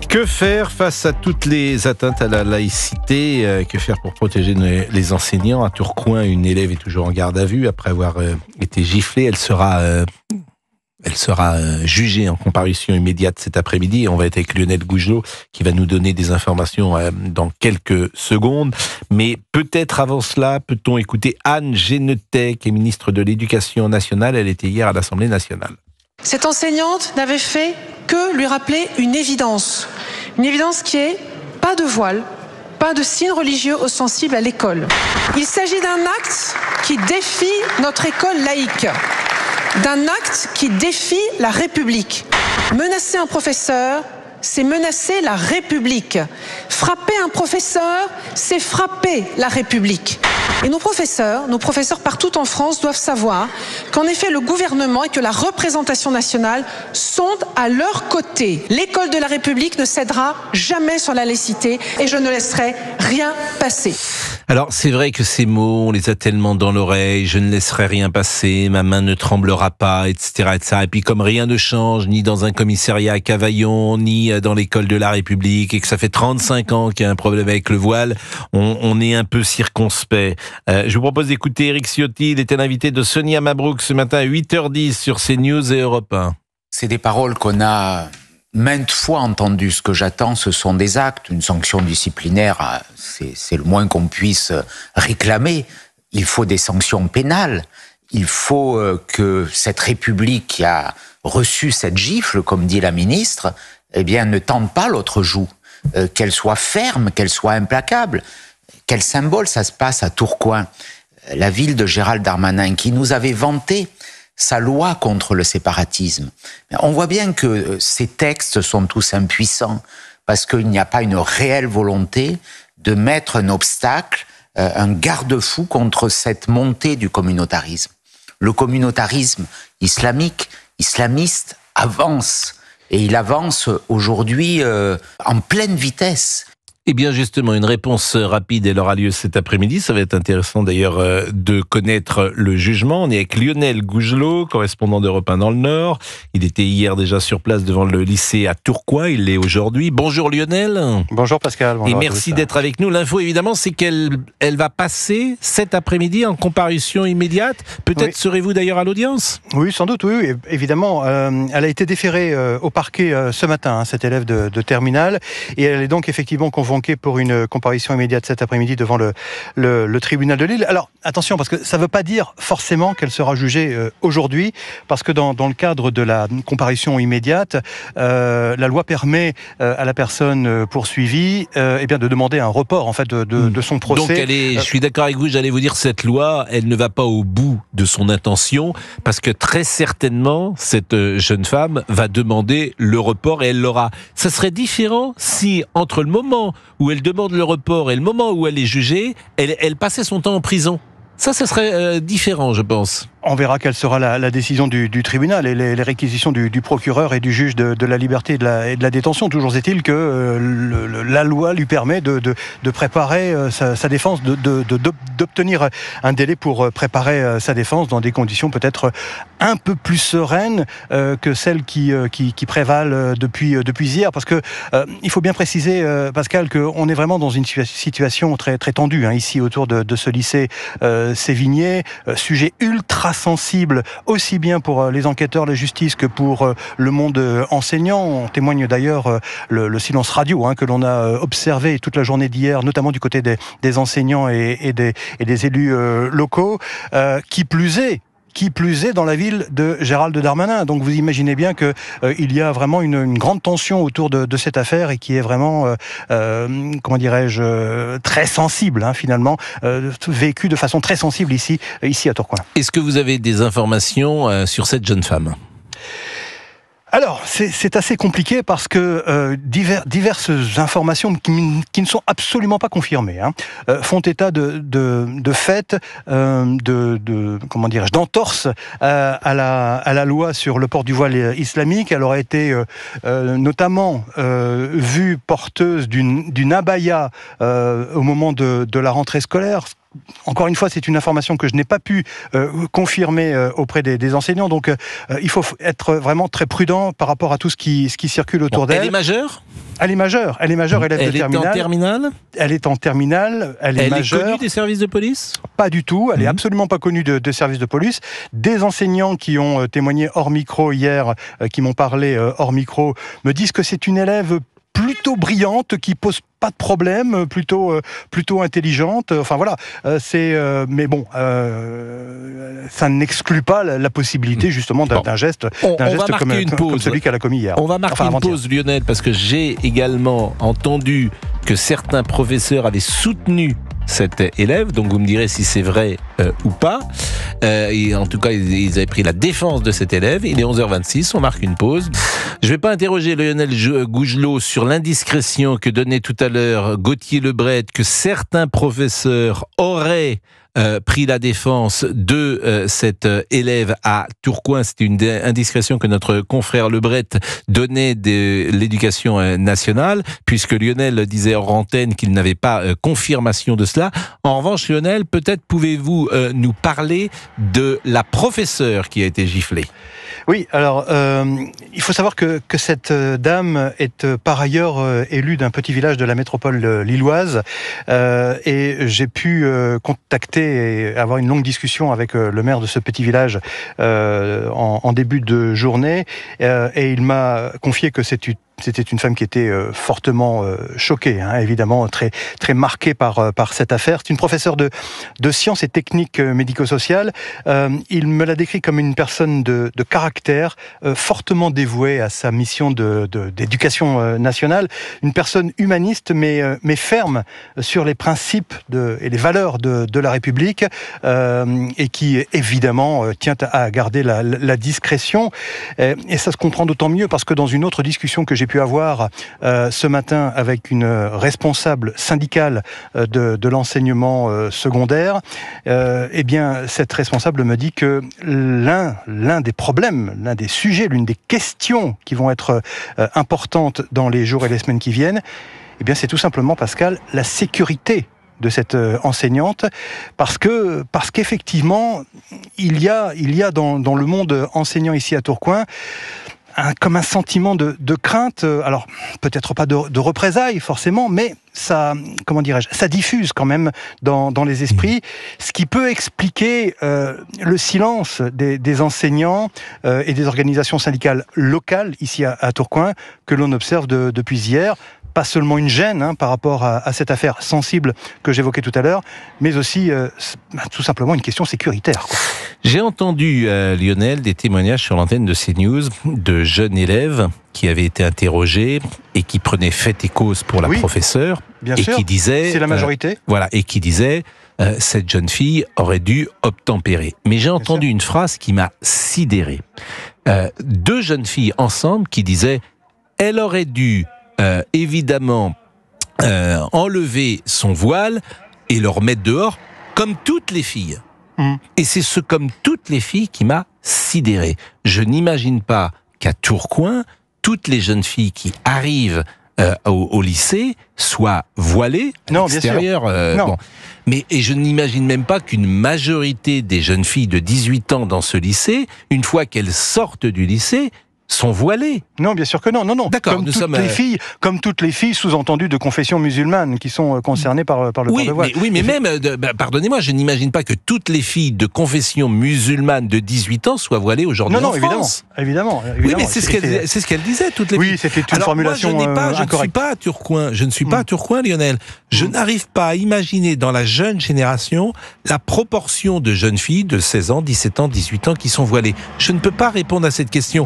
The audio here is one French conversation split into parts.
Que faire face à toutes les atteintes à la laïcité? Que faire pour protéger les enseignants? À Tourcoing, une élève est toujours en garde à vue après avoir été giflée. Elle sera jugée en comparution immédiate cet après-midi. On va être avec Lionel Gougelot qui va nous donner des informations dans quelques secondes. Mais peut-être avant cela, peut-on écouter Anne Genettet, qui est ministre de l'Éducation nationale. Elle était hier à l'Assemblée nationale. Cette enseignante n'avait fait que lui rappeler une évidence qui est pas de voile, pas de signe religieux ostensible à l'école. Il s'agit d'un acte qui défie notre école laïque, d'un acte qui défie la République. Menacer un professeur, c'est menacer la République. Frapper un professeur, c'est frapper la République. Et nos professeurs partout en France doivent savoir qu'en effet le gouvernement et que la représentation nationale sont à leur côté. L'école de la République ne cédera jamais sur la laïcité et je ne laisserai rien passer. Alors c'est vrai que ces mots, on les a tellement dans l'oreille, je ne laisserai rien passer, ma main ne tremblera pas, etc., etc. Et puis comme rien ne change, ni dans un commissariat à Cavaillon, ni dans l'école de la République, et que ça fait 35 ans qu'il y a un problème avec le voile, on est un peu circonspect. Je vous propose d'écouter Éric Ciotti, il était l'invité de Sonia Mabrouk ce matin à 8h10 sur CNews et Europe 1. C'est des paroles qu'on a maintes fois entendues. Ce que j'attends, ce sont des actes. Une sanction disciplinaire, c'est le moins qu'on puisse réclamer. Il faut des sanctions pénales. Il faut que cette République qui a reçu cette gifle, comme dit la ministre, eh bien, ne tente pas l'autre joue. Qu'elle soit ferme, qu'elle soit implacable. Quel symbole ça se passe à Tourcoing, la ville de Gérald Darmanin, qui nous avait vanté sa loi contre le séparatisme. On voit bien que ces textes sont tous impuissants, parce qu'il n'y a pas une réelle volonté de mettre un obstacle, un garde-fou contre cette montée du communautarisme. Le communautarisme islamique, islamiste, avance. Et il avance aujourd'hui en pleine vitesse. Eh bien justement, une réponse rapide, elle aura lieu cet après-midi. Ça va être intéressant d'ailleurs de connaître le jugement. On est avec Lionel Gougelot, correspondant d'Europe 1 dans le Nord. Il était hier déjà sur place devant le lycée à Tourcoing. Il l'est aujourd'hui. Bonjour Lionel. Bonjour Pascal. Bonjour et merci d'être avec nous. L'info évidemment, c'est qu'elle va passer cet après-midi en comparution immédiate. Peut-être oui. Serez-vous d'ailleurs à l'audience? Oui, sans doute, oui, évidemment. Elle a été déférée au parquet ce matin, cette élève de terminale. Et elle est donc effectivement convoquée pour une comparution immédiate cet après-midi devant le tribunal de Lille. Alors, attention, parce que ça ne veut pas dire forcément qu'elle sera jugée aujourd'hui, parce que dans le cadre de la comparution immédiate, la loi permet à la personne poursuivie eh bien, de demander un report en fait, de son procès. Donc, je suis d'accord avec vous, j'allais vous dire, cette loi, elle ne va pas au bout de son intention, parce que très certainement, cette jeune femme va demander le report et elle l'aura. Ça serait différent si, entre le moment où elle demande le report et le moment où elle est jugée, elle passait son temps en prison. Ça serait différent, je pense. On verra quelle sera la décision du tribunal et les réquisitions du procureur et du juge de la liberté et de la détention. Toujours est-il que la loi lui permet de préparer sa défense, d'obtenir un délai pour préparer sa défense dans des conditions peut-être un peu plus sereines que celles qui prévalent depuis hier. Parce que il faut bien préciser, Pascal, qu'on est vraiment dans une situation très, très tendue ici autour de ce lycée Sévigné, sujet ultra sensible aussi bien pour les enquêteurs, la justice que pour le monde enseignant. On témoigne d'ailleurs le silence radio que l'on a observé toute la journée d'hier, notamment du côté des enseignants et des élus locaux, qui plus est dans la ville de Gérald Darmanin. Donc vous imaginez bien que il y a vraiment une grande tension autour de cette affaire et qui est vraiment, comment dirais-je, très sensible finalement, vécue de façon très sensible ici à Tourcoing. Est-ce que vous avez des informations sur cette jeune femme ? Alors, c'est assez compliqué parce que diverses informations qui ne sont absolument pas confirmées font état de faits, comment dirais-je, d'entorse à la loi sur le port du voile islamique. Elle aurait été notamment vue porteuse d'une abaya au moment de la rentrée scolaire, encore une fois, c'est une information que je n'ai pas pu confirmer auprès des enseignants. Donc, il faut être vraiment très prudent par rapport à tout ce qui circule autour d'elle. Elle est majeure ? Elle est majeure, élève de terminale. Elle est en terminale ? Elle est en terminale, elle est majeure. Elle est connue des services de police ? Pas du tout, elle est absolument pas connue de services de police. Des enseignants qui ont témoigné hors micro hier, qui m'ont parlé hors micro, me disent que c'est une élève plutôt brillante, qui pose pas de problème, plutôt intelligente. Enfin voilà, mais bon, ça n'exclut pas la possibilité justement d'un geste comme celui qu'elle a commis hier. On va marquer une pause, Lionel, parce que j'ai également entendu que certains professeurs avaient soutenu cet élève, donc vous me direz si c'est vrai ou pas. Et en tout cas, ils avaient pris la défense de cet élève. Il est 11h26, on marque une pause. Je ne vais pas interroger Lionel Gougelot sur l'indiscrétion que donnait tout à l'heure Gauthier Lebret, que certains professeurs auraient pris la défense de cet élève à Tourcoing. C'était une indiscrétion que notre confrère Lebret donnait de l'Éducation nationale, puisque Lionel disait hors antenne qu'il n'avait pas confirmation de cela. En revanche, Lionel, peut-être pouvez-vous nous parler de la professeure qui a été giflée. Oui, alors il faut savoir que cette dame est par ailleurs élue d'un petit village de la métropole lilloise, et j'ai pu contacter et avoir une longue discussion avec le maire de ce petit village en début de journée, et il m'a confié que c'était une femme qui était fortement choquée, évidemment, très, très marquée par cette affaire. C'est une professeure de sciences et techniques médico-sociales. Il me l'a décrit comme une personne de caractère, fortement dévouée à sa mission d'éducation nationale, une personne humaniste, mais ferme sur les principes et les valeurs de la République, et qui, évidemment, tient à garder la discrétion. Et ça se comprend d'autant mieux parce que dans une autre discussion que j'ai pu avoir ce matin avec une responsable syndicale de l'enseignement secondaire, eh bien, cette responsable me dit que l'un des problèmes, l'un des sujets, l'une des questions qui vont être importantes dans les jours et les semaines qui viennent, eh bien, c'est tout simplement, Pascal, la sécurité de cette enseignante, parce qu'effectivement, il y a dans le monde enseignant ici à Tourcoing comme un sentiment de crainte, alors peut-être pas de représailles forcément, mais ça diffuse quand même dans les esprits, ce qui peut expliquer le silence des enseignants et des organisations syndicales locales ici à Tourcoing, que l'on observe depuis hier. Pas seulement une gêne par rapport à cette affaire sensible que j'évoquais tout à l'heure, mais aussi tout simplement une question sécuritaire, quoi. J'ai entendu, Lionel, des témoignages sur l'antenne de CNews de jeunes élèves qui avaient été interrogés et qui prenaient fait et cause pour la professeure. Bien et sûr, qui disaient, c'est la majorité. Et qui disaient cette jeune fille aurait dû obtempérer. Mais j'ai entendu une phrase qui m'a sidéré. Deux jeunes filles ensemble qui disaient elle aurait dû évidemment enlever son voile et le remettre dehors comme toutes les filles. Et c'est ce comme toutes les filles qui m'a sidéré. Je n'imagine pas qu'à Tourcoing, toutes les jeunes filles qui arrivent au lycée soient voilées à l'extérieur. Bon. Et je n'imagine même pas qu'une majorité des jeunes filles de 18 ans dans ce lycée, une fois qu'elles sortent du lycée, sont voilées. Non, bien sûr que non. D'accord, comme toutes les filles, sous-entendu de confession musulmane, qui sont concernées par le port de voile. Mais même, pardonnez-moi, je n'imagine pas que toutes les filles de confession musulmane de 18 ans soient voilées aujourd'hui en France. Évidemment. Oui, mais c'est ce qu'elle disait, toutes les filles. Oui, c'était une formulation incorrecte. Je ne suis pas à Tourcoing, Lionel. Je n'arrive pas à imaginer dans la jeune génération la proportion de jeunes filles de 16 ans, 17 ans, 18 ans qui sont voilées. Je ne peux pas répondre à cette question.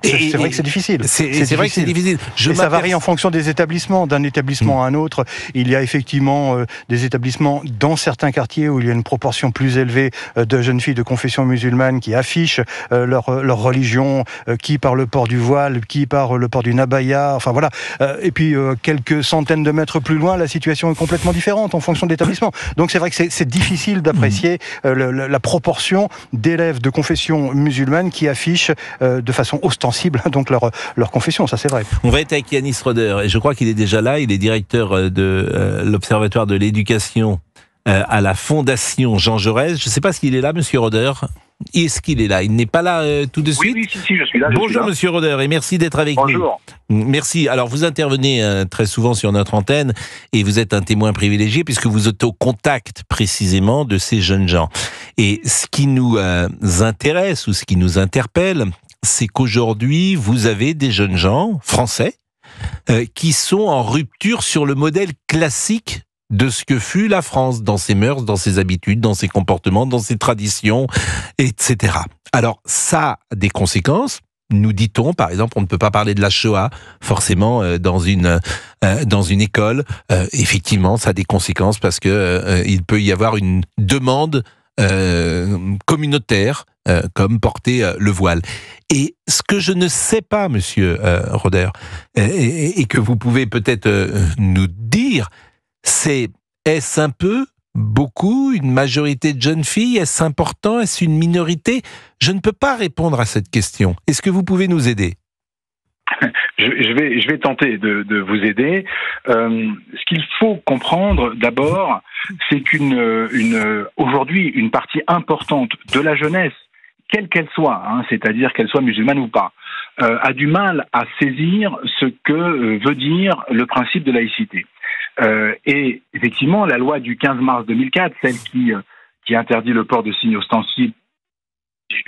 C'est vrai que c'est difficile. C'est vrai que c'est difficile. Et ça varie en fonction des établissements. D'un établissement à un autre, il y a effectivement des établissements dans certains quartiers où il y a une proportion plus élevée de jeunes filles de confession musulmane qui affichent leur religion, qui par le port du voile, qui par le port d'une abaya, enfin voilà. Et puis quelques centaines de mètres plus loin, la situation est complètement différente en fonction de l'établissement. Donc c'est vrai que c'est difficile d'apprécier la proportion d'élèves de confession musulmane qui affichent de façon ostentatoire ostensible donc leur confession, ça c'est vrai. On va être avec Yanis Roeder, et je crois qu'il est déjà là, il est directeur de l'Observatoire de l'éducation à la Fondation Jean Jaurès. Je ne sais pas s'il est là, monsieur Roeder. Est-ce qu'il est là? Il n'est pas là tout de suite? Oui, si, je suis là. Bonjour, monsieur Roeder, et merci d'être avec nous. Bonjour. Merci. Alors, vous intervenez très souvent sur notre antenne, et vous êtes un témoin privilégié, puisque vous êtes au contact, précisément, de ces jeunes gens. Et ce qui nous intéresse, ou ce qui nous interpelle, c'est qu'aujourd'hui, vous avez des jeunes gens, français, qui sont en rupture sur le modèle classique de ce que fut la France, dans ses mœurs, dans ses habitudes, dans ses comportements, dans ses traditions, etc. Alors, ça a des conséquences. Nous dit-on, par exemple, on ne peut pas parler de la Shoah, forcément, dans une école. Effectivement, ça a des conséquences parce que il peut y avoir une demande communautaire, comme porter le voile. Et ce que je ne sais pas, monsieur Roeder, et que vous pouvez peut-être nous dire, c'est, est-ce un peu, beaucoup, une majorité de jeunes filles? Est-ce important? Est-ce une minorité? Je ne peux pas répondre à cette question. Est-ce que vous pouvez nous aider? Je vais tenter de vous aider. Ce qu'il faut comprendre d'abord, c'est aujourd'hui, une partie importante de la jeunesse, quelle qu'elle soit, c'est-à-dire qu'elle soit musulmane ou pas, a du mal à saisir ce que veut dire le principe de laïcité. Et effectivement, la loi du 15 mars 2004, celle qui interdit le port de signes ostensibles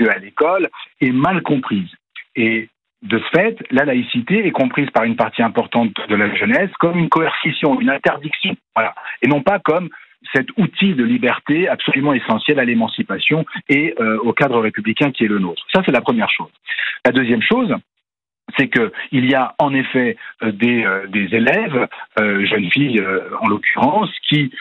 à l'école, est mal comprise. Et de ce fait, la laïcité est comprise par une partie importante de la jeunesse comme une coercition, une interdiction, voilà, et non pas comme cet outil de liberté absolument essentiel à l'émancipation et au cadre républicain qui est le nôtre. Ça, c'est la première chose. La deuxième chose, c'est que il y a en effet des élèves, jeunes filles en l'occurrence, qui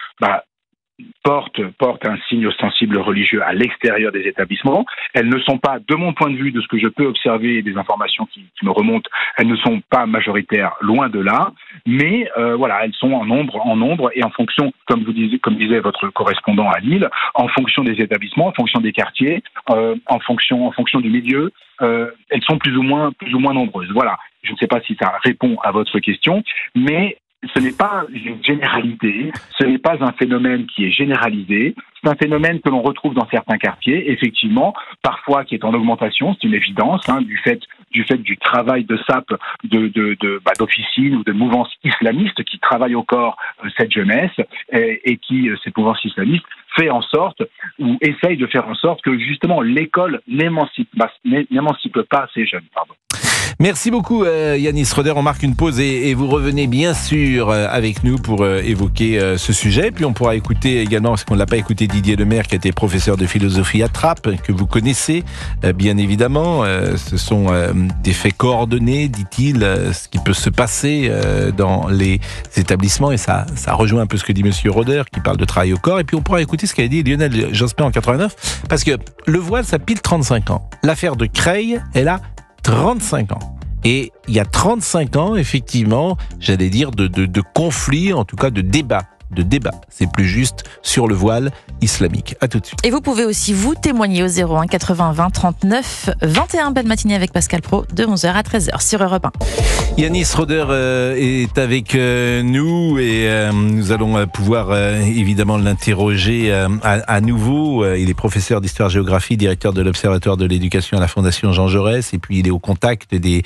portent un signe ostensible religieux à l'extérieur des établissements. Elles ne sont pas, de mon point de vue, de ce que je peux observer, des informations qui me remontent, elles ne sont pas majoritaires, loin de là, mais voilà, elles sont en nombre, et en fonction, comme disait votre correspondant à Lille, en fonction des établissements, en fonction des quartiers, en fonction du milieu, elles sont plus ou moins nombreuses. Voilà. Je ne sais pas si ça répond à votre question, mais ce n'est pas une généralité, ce n'est pas un phénomène qui est généralisé, c'est un phénomène que l'on retrouve dans certains quartiers, effectivement, parfois qui est en augmentation, c'est une évidence, du fait du travail de SAP, d'officines ou de mouvances islamistes qui travaillent au corps cette jeunesse et qui, cette mouvance islamiste, fait en sorte, ou essaye de faire en sorte que justement l'école n'émancipe pas ces jeunes. Pardon. Merci beaucoup Yanis Roeder, on marque une pause et vous revenez bien sûr avec nous pour évoquer ce sujet. Puis on pourra écouter également, parce qu'on ne l'a pas écouté, Didier Lemaire qui était professeur de philosophie à Trappes, que vous connaissez bien évidemment. Ce sont des faits coordonnés, dit-il, ce qui peut se passer dans les établissements, et ça rejoint un peu ce que dit monsieur Roeder qui parle de travail au corps. Et puis on pourra écouter ce qu'a dit Lionel Jospin en 89, parce que le voile ça pile 35 ans. L'affaire de Creil, elle a 35 ans. Et il y a 35 ans, effectivement, j'allais dire, de conflits, en tout cas de débats, c'est plus juste, sur le voile islamique. À tout de suite. Et vous pouvez aussi vous témoigner au 01 80 20 39 21. Belle matinée avec Pascal Praud de 11h à 13h sur Europe 1. Yanis Roeder est avec nous et nous allons pouvoir évidemment l'interroger à nouveau. Il est professeur d'histoire-géographie, directeur de l'Observatoire de l'éducation à la Fondation Jean Jaurès, et puis il est au contact des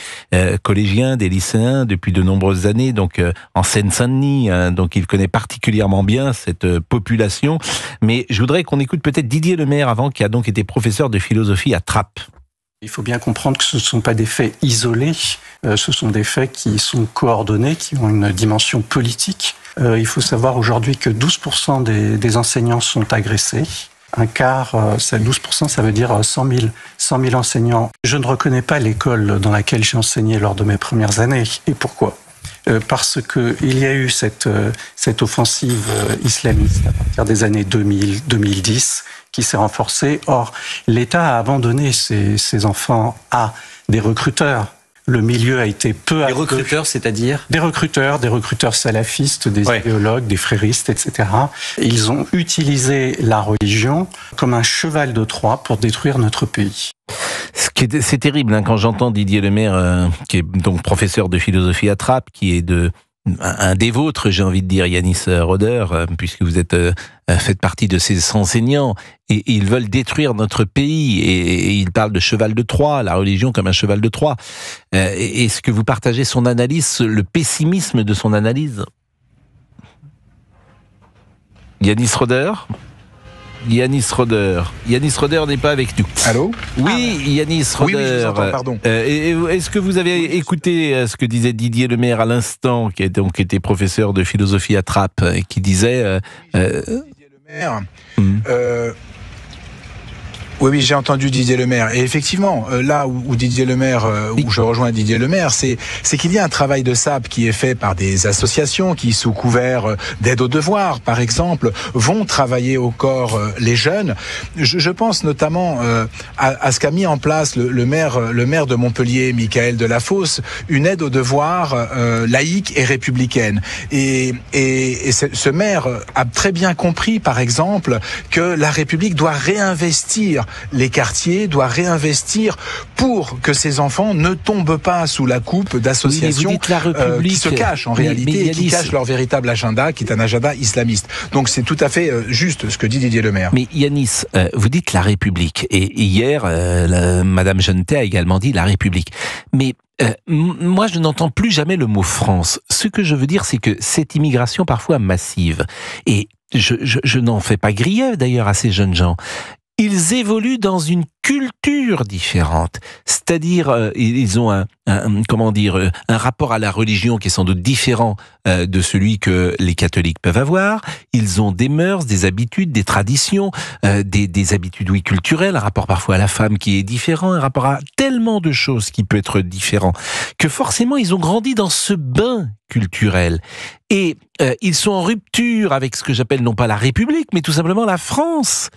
collégiens, des lycéens depuis de nombreuses années, donc en Seine-Saint-Denis, donc il connaît particulièrement bien cette population. Mais je voudrais qu'on écoute peut-être Didier Lemaire avant, qui a donc été professeur de philosophie à Trappes. Il faut bien comprendre que ce ne sont pas des faits isolés, ce sont des faits qui sont coordonnés, qui ont une dimension politique. Il faut savoir aujourd'hui que 12% des enseignants sont agressés. Un quart, 12%, ça veut dire 100 000 enseignants. Je ne reconnais pas l'école dans laquelle j'ai enseigné lors de mes premières années. Et pourquoi ? Parce qu'il y a eu cette offensive islamiste à partir des années 2010 qui s'est renforcée. Or, l'État a abandonné ses enfants à des recruteurs. Le milieu a été peu à peu... Les recruteurs, c'est-à-dire ? Des recruteurs salafistes, des idéologues, des fréristes, etc. Ils ont utilisé la religion comme un cheval de Troie pour détruire notre pays. C'est terrible quand j'entends Didier Lemaire, qui est donc professeur de philosophie à Trappes, qui est un des vôtres, j'ai envie de dire, Yanis Roder, puisque vous faites partie de ces enseignants, et ils veulent détruire notre pays, et ils parlent de cheval de Troie, la religion comme un cheval de Troie. Est-ce que vous partagez son analyse, le pessimisme de son analyse ? Yanis Roder ? Yanis Roder n'est pas avec nous. Allô ? Oui, Yanis Roder. Oui, je vous entends, pardon. Est-ce que vous avez écouté ce que disait Didier Lemaire à l'instant, qui a donc été professeur de philosophie à Trappes, qui disait... Didier Lemaire... Oui, j'ai entendu Didier Lemaire. Et effectivement, là où Didier Lemaire, où je rejoins Didier Lemaire, c'est qu'il y a un travail de sape qui est fait par des associations qui, sous couvert d'aide aux devoirs, par exemple, vont travailler au corps les jeunes. Je pense notamment à ce qu'a mis en place le maire de Montpellier, Michael Delafosse, une aide aux devoirs laïque et républicaine. Et ce maire a très bien compris, par exemple, que la République doit réinvestir les quartiers, doit réinvestir pour que ces enfants ne tombent pas sous la coupe d'associations qui se cachent en réalité et qui cachent leur véritable agenda, qui est un agenda islamiste. Donc c'est tout à fait juste ce que dit Didier Lemaire. Mais Yanis, vous dites la République, et hier, Madame Jeunetet a également dit la République. Mais moi, je n'entends plus jamais le mot France. Ce que je veux dire, c'est que cette immigration parfois massive, et je n'en fais pas grief d'ailleurs à ces jeunes gens, ils évoluent dans une culture différente. C'est-à-dire, ils ont un rapport à la religion qui est sans doute différent de celui que les catholiques peuvent avoir. Ils ont des mœurs, des habitudes, des traditions, des habitudes, oui, culturelles, un rapport parfois à la femme qui est différent, un rapport à tellement de choses qui peut être différent, que forcément, ils ont grandi dans ce bain culturel. Et ils sont en rupture avec ce que j'appelle non pas la République, mais tout simplement la France.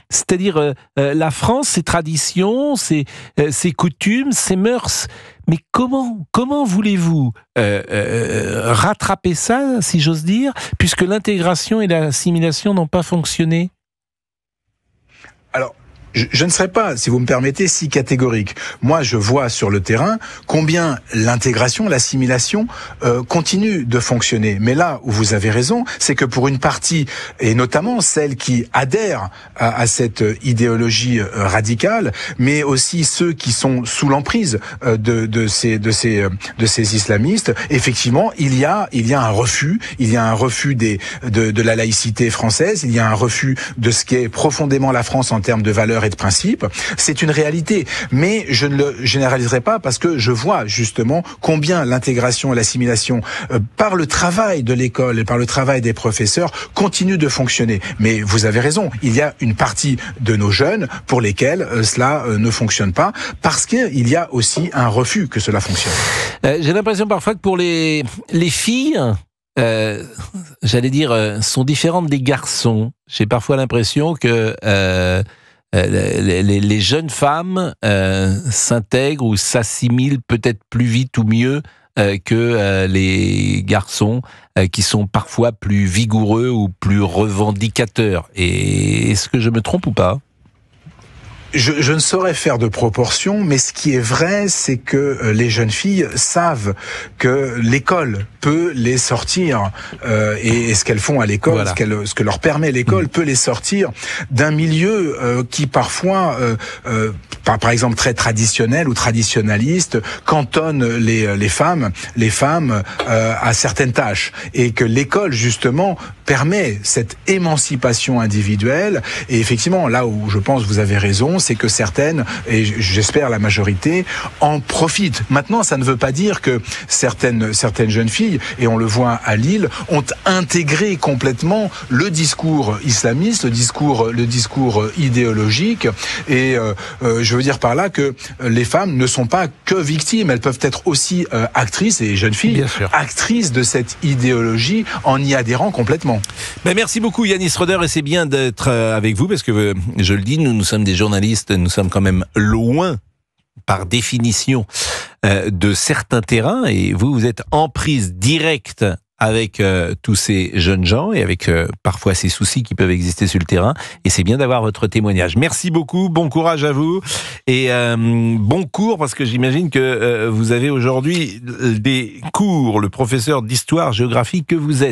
C'est-à-dire la France, ses traditions, ses coutumes, ses mœurs. Mais comment voulez-vous rattraper ça, si j'ose dire, puisque l'intégration et l'assimilation n'ont pas fonctionné ? Alors, je ne serais pas, si vous me permettez, si catégorique. Moi, je vois sur le terrain combien l'intégration, l'assimilation continue de fonctionner. Mais là où vous avez raison, c'est que pour une partie, et notamment celle qui adhère à cette idéologie radicale, mais aussi ceux qui sont sous l'emprise de ces islamistes, effectivement, il y a un refus. Il y a un refus de la laïcité française. Il y a un refus de ce qu'est profondément la France en termes de valeurs et de principes. C'est une réalité, mais je ne le généraliserai pas parce que je vois justement combien l'intégration et l'assimilation par le travail de l'école et par le travail des professeurs continue de fonctionner. Mais vous avez raison, il y a une partie de nos jeunes pour lesquels cela ne fonctionne pas parce qu'il y a aussi un refus que cela fonctionne. J'ai l'impression parfois que pour les filles, j'allais dire, sont différentes des garçons. J'ai parfois l'impression que les jeunes femmes s'intègrent ou s'assimilent peut-être plus vite ou mieux que les garçons qui sont parfois plus vigoureux ou plus revendicateurs. Et est-ce que je me trompe ou pas ? Je ne saurais faire de proportion, mais ce qui est vrai, c'est que les jeunes filles savent que l'école peut les sortir et ce qu'elles font à l'école, voilà. ce que leur permet l'école peut les sortir d'un milieu qui parfois, par exemple très traditionnel ou traditionnaliste, cantonne les femmes à certaines tâches, et que l'école justement permet cette émancipation individuelle. Et effectivement, là où je pense vous avez raison, c'est que certaines, et j'espère la majorité, en profitent. Maintenant, ça ne veut pas dire que certaines jeunes filles, et on le voit à Lille, ont intégré complètement le discours islamiste, le discours idéologique. Et je veux dire par là que les femmes ne sont pas que victimes, elles peuvent être aussi actrices, et jeunes filles, actrices de cette idéologie en y adhérant complètement. Ben merci beaucoup Yanis Roder, et c'est bien d'être avec vous parce que je le dis, nous sommes des journalistes, nous sommes quand même loin par définition de certains terrains, et vous êtes en prise directe avec tous ces jeunes gens et avec parfois ces soucis qui peuvent exister sur le terrain. Et c'est bien d'avoir votre témoignage. Merci beaucoup, bon courage à vous et bon cours, parce que j'imagine que vous avez aujourd'hui des cours, le professeur d'histoire-géographie que vous êtes.